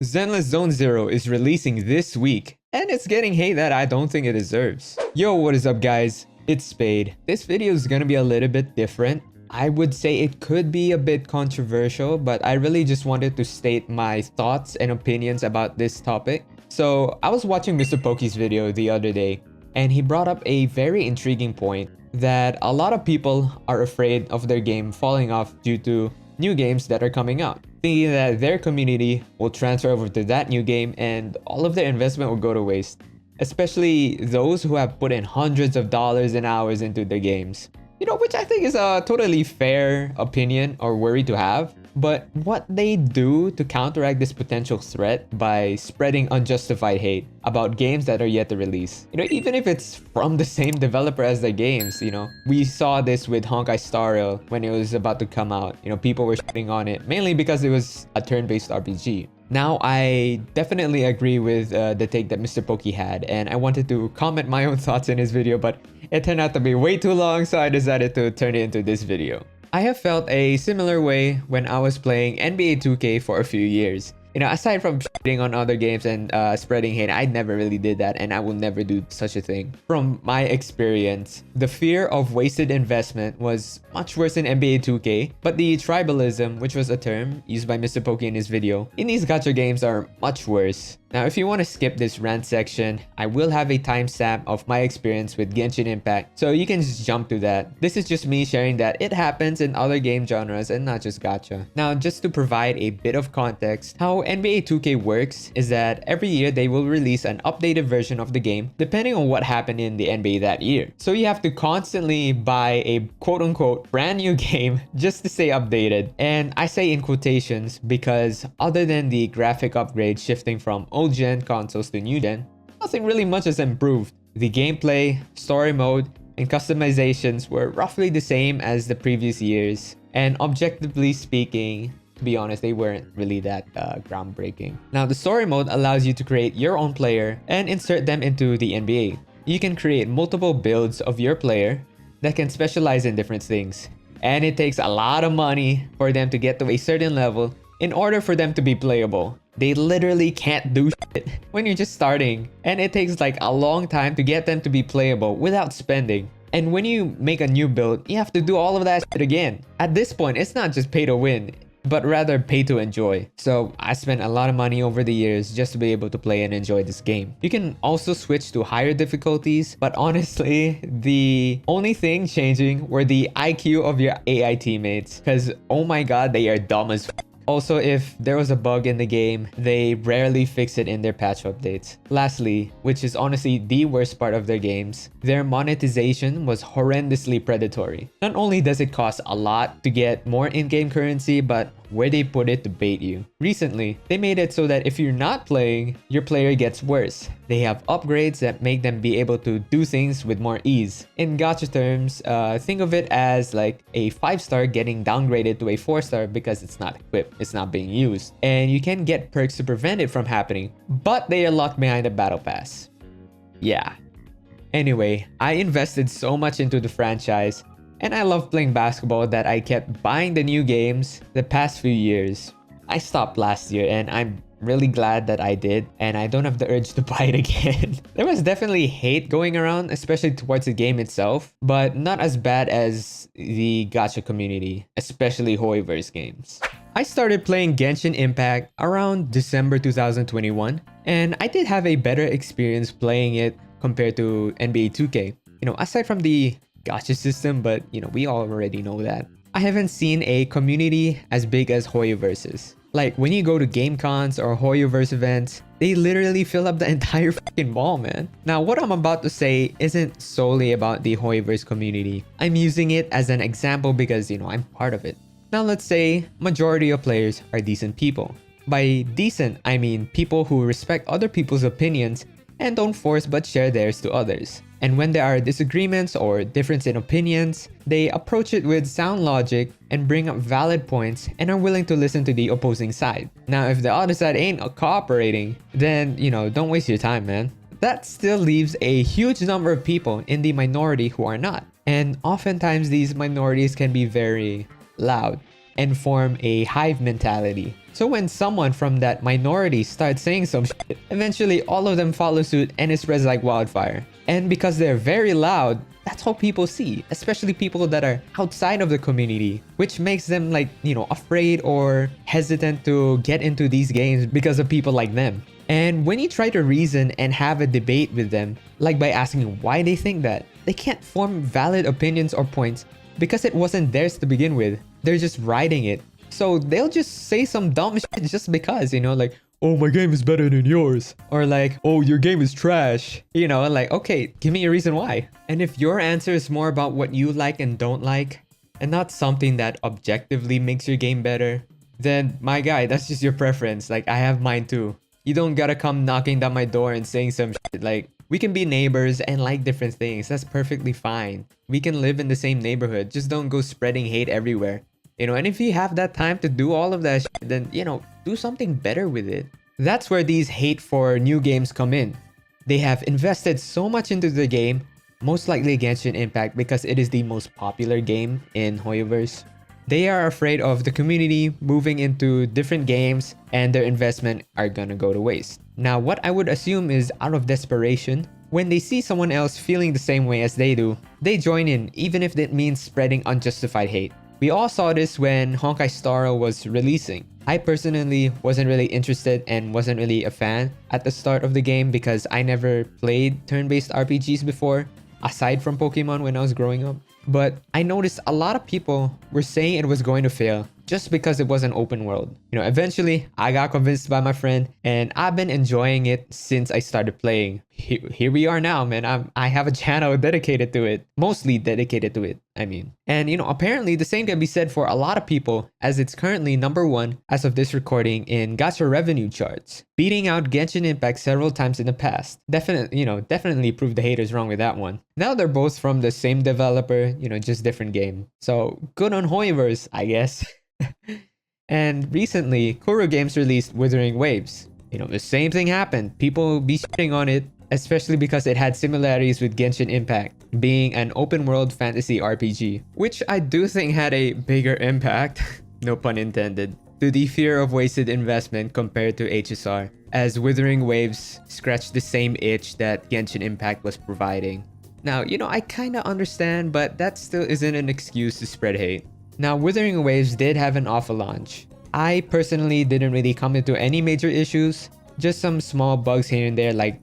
Zenless Zone Zero is releasing this week, and it's getting hate that I don't think it deserves. Yo, what is up guys? It's Spade. This video is gonna be a little bit different. I would say it could be a bit controversial, but I really just wanted to state my thoughts and opinions about this topic. So I was watching MrPokke's video the other day, and he brought up a very intriguing point that a lot of people are afraid of their game falling off due to new games that are coming out, thinking that their community will transfer over to that new game and all of their investment will go to waste, especially those who have put in hundreds of dollars and hours into their games. You know, which I think is a totally fair opinion or worry to have. But what they do to counteract this potential threat by spreading unjustified hate about games that are yet to release. You know, even if it's from the same developer as their games, you know. We saw this with Honkai Star Rail when it was about to come out. You know, people were shitting on it, mainly because it was a turn-based RPG. Now, I definitely agree with the take that MrPokke had, and I wanted to comment my own thoughts in his video, but it turned out to be way too long, so I decided to turn it into this video. I have felt a similar way when I was playing NBA 2K for a few years. You know, aside from shitting on other games and spreading hate, I never really did that, and I will never do such a thing. From my experience, the fear of wasted investment was much worse in NBA 2K, but the tribalism, which was a term used by MrPokke in his video, in these gacha games are much worse. Now, if you want to skip this rant section, I will have a timestamp of my experience with Genshin Impact, so you can just jump to that. This is just me sharing that it happens in other game genres and not just gacha. Now, just to provide a bit of context, how NBA 2K works is that every year they will release an updated version of the game depending on what happened in the NBA that year. So you have to constantly buy a quote-unquote brand new game just to stay updated. And I say in quotations because other than the graphic upgrade shifting from old gen consoles to new gen, nothing really much has improved. The gameplay, story mode, and customizations were roughly the same as the previous years. And objectively speaking, to be honest, they weren't really that groundbreaking. Now, the story mode allows you to create your own player and insert them into the NBA. You can create multiple builds of your player that can specialize in different things. And it takes a lot of money for them to get to a certain level in order for them to be playable. They literally can't do shit when you're just starting, and it takes like a long time to get them to be playable without spending. And when you make a new build, you have to do all of that shit again. At this point, it's not just pay to win, but rather pay to enjoy. So I spent a lot of money over the years just to be able to play and enjoy this game. You can also switch to higher difficulties, but honestly, the only thing changing were the IQ of your AI teammates, because oh my god, they are dumb as f. Also, if there was a bug in the game, they rarely fix it in their patch updates. Lastly, which is honestly the worst part of their games, their monetization was horrendously predatory. Not only does it cost a lot to get more in-game currency, but where they put it to bait you. Recently, they made it so that if you're not playing, your player gets worse. They have upgrades that make them be able to do things with more ease. In gacha terms, think of it as like a 5-star getting downgraded to a 4-star because it's not equipped, it's not being used. And you can get perks to prevent it from happening, but they are locked behind a battle pass. Yeah. Anyway, I invested so much into the franchise, and I love playing basketball that I kept buying the new games the past few years. I stopped last year and I'm really glad that I did, and I don't have the urge to buy it again. There was definitely hate going around, especially towards the game itself, but not as bad as the gacha community, especially Hoyoverse games. I started playing Genshin Impact around December 2021, and I did have a better experience playing it compared to NBA 2K. You know, aside from the gacha system, but you know, we all already know that. I haven't seen a community as big as Hoyoverse's. Like when you go to game cons or Hoyoverse events, they literally fill up the entire fucking mall, man. Now, what I'm about to say isn't solely about the Hoyoverse community. I'm using it as an example because, you know, I'm part of it. Now, let's say majority of players are decent people. By decent, I mean people who respect other people's opinions and don't force but share theirs to others. And when there are disagreements or difference in opinions, they approach it with sound logic and bring up valid points and are willing to listen to the opposing side. Now, if the other side ain't cooperating, then, you know, don't waste your time, man. That still leaves a huge number of people in the minority who are not. And oftentimes these minorities can be very loud and form a hive mentality. So when someone from that minority starts saying some shit, eventually all of them follow suit and it spreads like wildfire. And because they're very loud, that's how people see, especially people that are outside of the community, which makes them like, afraid or hesitant to get into these games because of people like them. And when you try to reason and have a debate with them, like by asking why they think that, they can't form valid opinions or points because it wasn't theirs to begin with. They're just riding it. So they'll just say some dumb shit just because, like, oh, my game is better than yours. Or like, oh, your game is trash. Like, okay, give me a reason why. And if your answer is more about what you like and don't like, and not something that objectively makes your game better, then my guy, that's just your preference. Like, I have mine too. You don't gotta come knocking down my door and saying some shit like, we can be neighbors and like different things. That's perfectly fine. We can live in the same neighborhood. Just don't go spreading hate everywhere. And if you have that time to do all of that shit, then, do something better with it. That's where these hate for new games come in. They have invested so much into the game, most likely Genshin Impact because it is the most popular game in Hoyoverse. They are afraid of the community moving into different games and their investment are gonna go to waste. Now, what I would assume is out of desperation, when they see someone else feeling the same way as they do, they join in even if it means spreading unjustified hate. We all saw this when Honkai Star Rail was releasing. I personally wasn't really interested and wasn't really a fan at the start of the game because I never played turn-based RPGs before, aside from Pokemon when I was growing up. But I noticed a lot of people were saying it was going to fail just because it was an open world. Eventually I got convinced by my friend and I've been enjoying it since I started playing. Here we are now, man. I have a channel dedicated to it, mostly dedicated to it, I mean. And apparently the same can be said for a lot of people as it's currently #1 as of this recording in Gacha revenue charts, beating out Genshin Impact several times in the past. Definitely proved the haters wrong with that one. Now they're both from the same developer, just different game. So good on Hoyoverse, I guess. And recently, Kuro Games released Withering Waves. The same thing happened. People be shitting on it, especially because it had similarities with Genshin Impact, being an open world fantasy RPG, which I do think had a bigger impact, no pun intended, to the fear of wasted investment compared to HSR, as Withering Waves scratched the same itch that Genshin Impact was providing. Now, I kinda understand, but that still isn't an excuse to spread hate. Now, Withering Waves did have an alpha launch. I personally didn't really come into any major issues, just some small bugs here and there like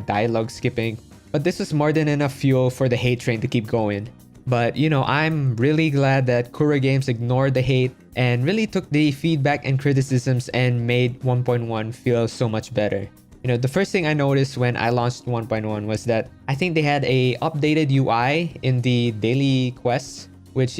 dialogue skipping. But this was more than enough fuel for the hate train to keep going. But I'm really glad that Kuro Games ignored the hate and really took the feedback and criticisms and made 1.1 feel so much better. The first thing I noticed when I launched 1.1 was that I think they had a updated UI in the daily quests, which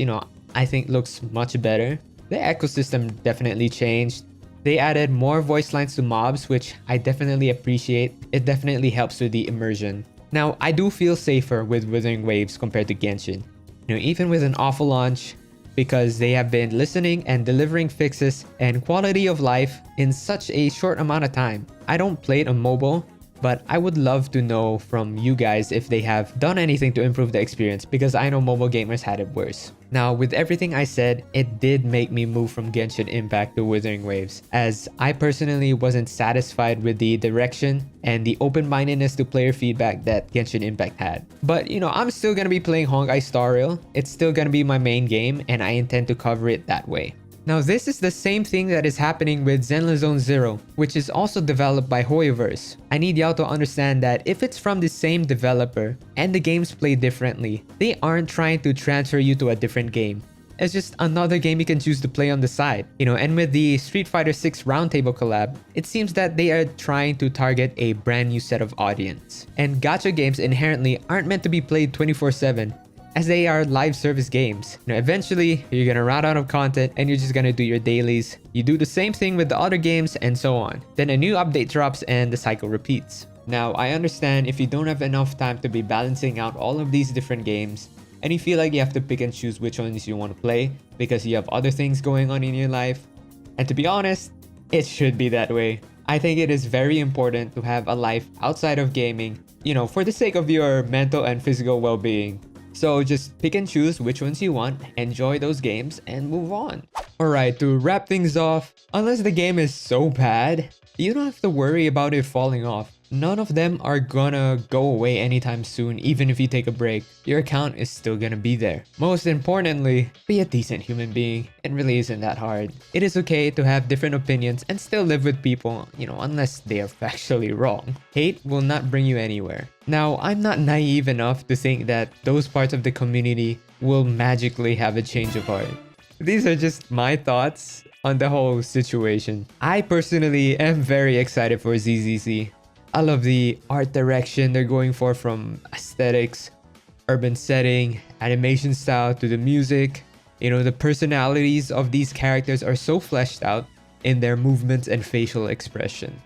I think looks much better. The ecosystem definitely changed. They added more voice lines to mobs, which I definitely appreciate. It definitely helps with the immersion. Now, I do feel safer with Withering Waves compared to Genshin. Even with an awful launch, because they have been listening and delivering fixes and quality of life in such a short amount of time. I don't play it on mobile, but I would love to know from you guys if they have done anything to improve the experience because I know mobile gamers had it worse. Now, with everything I said, it did make me move from Genshin Impact to Withering Waves, as I personally wasn't satisfied with the direction and the open-mindedness to player feedback that Genshin Impact had. But I'm still gonna be playing Honkai Star Rail. It's still gonna be my main game and I intend to cover it that way. Now, this is the same thing that is happening with Zenless Zone Zero, which is also developed by Hoyoverse. I need y'all to understand that if it's from the same developer and the games play differently, they aren't trying to transfer you to a different game. It's just another game you can choose to play on the side. And with the Street Fighter 6 Roundtable collab, it seems that they are trying to target a brand new set of audience. And gacha games inherently aren't meant to be played 24/7. As they are live service games. Eventually, you're gonna run out of content and you're just gonna do your dailies. You do the same thing with the other games and so on. Then a new update drops and the cycle repeats. Now, I understand if you don't have enough time to be balancing out all of these different games and you feel like you have to pick and choose which ones you want to play because you have other things going on in your life. And to be honest, it should be that way. I think it is very important to have a life outside of gaming, for the sake of your mental and physical well-being. So just pick and choose which ones you want, enjoy those games, and move on. Alright, to wrap things off, unless the game is so bad, you don't have to worry about it falling off. None of them are gonna go away anytime soon, even if you take a break. Your account is still gonna be there. Most importantly, be a decent human being. It really isn't that hard. It is okay to have different opinions and still live with people, unless they are factually wrong. Hate will not bring you anywhere. Now, I'm not naive enough to think that those parts of the community will magically have a change of heart. These are just my thoughts on the whole situation. I personally am very excited for ZZZ. I love the art direction they're going for, from aesthetics, urban setting, animation style to the music. The personalities of these characters are so fleshed out in their movements and facial expression.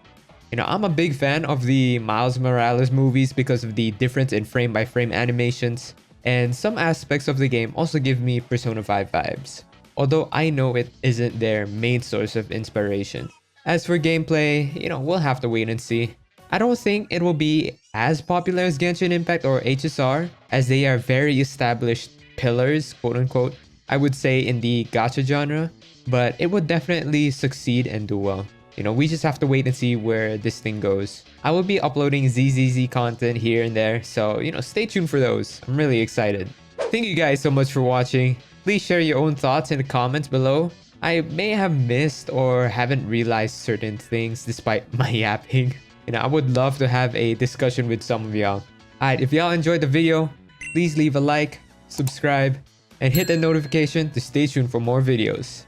I'm a big fan of the Miles Morales movies because of the difference in frame-by-frame animations, and some aspects of the game also give me Persona 5 vibes, although I know it isn't their main source of inspiration. As for gameplay, we'll have to wait and see. I don't think it will be as popular as Genshin Impact or HSR, as they are very established pillars, quote unquote, I would say, in the gacha genre, but it would definitely succeed and do well. We just have to wait and see where this thing goes. I will be uploading ZZZ content here and there, so stay tuned for those. I'm really excited. Thank you guys so much for watching. Please share your own thoughts in the comments below. I may have missed or haven't realized certain things despite my yapping. I would love to have a discussion with some of y'all. Alright, if y'all enjoyed the video, please leave a like, subscribe, and hit the notification to stay tuned for more videos.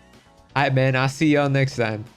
Alright man, I'll see y'all next time.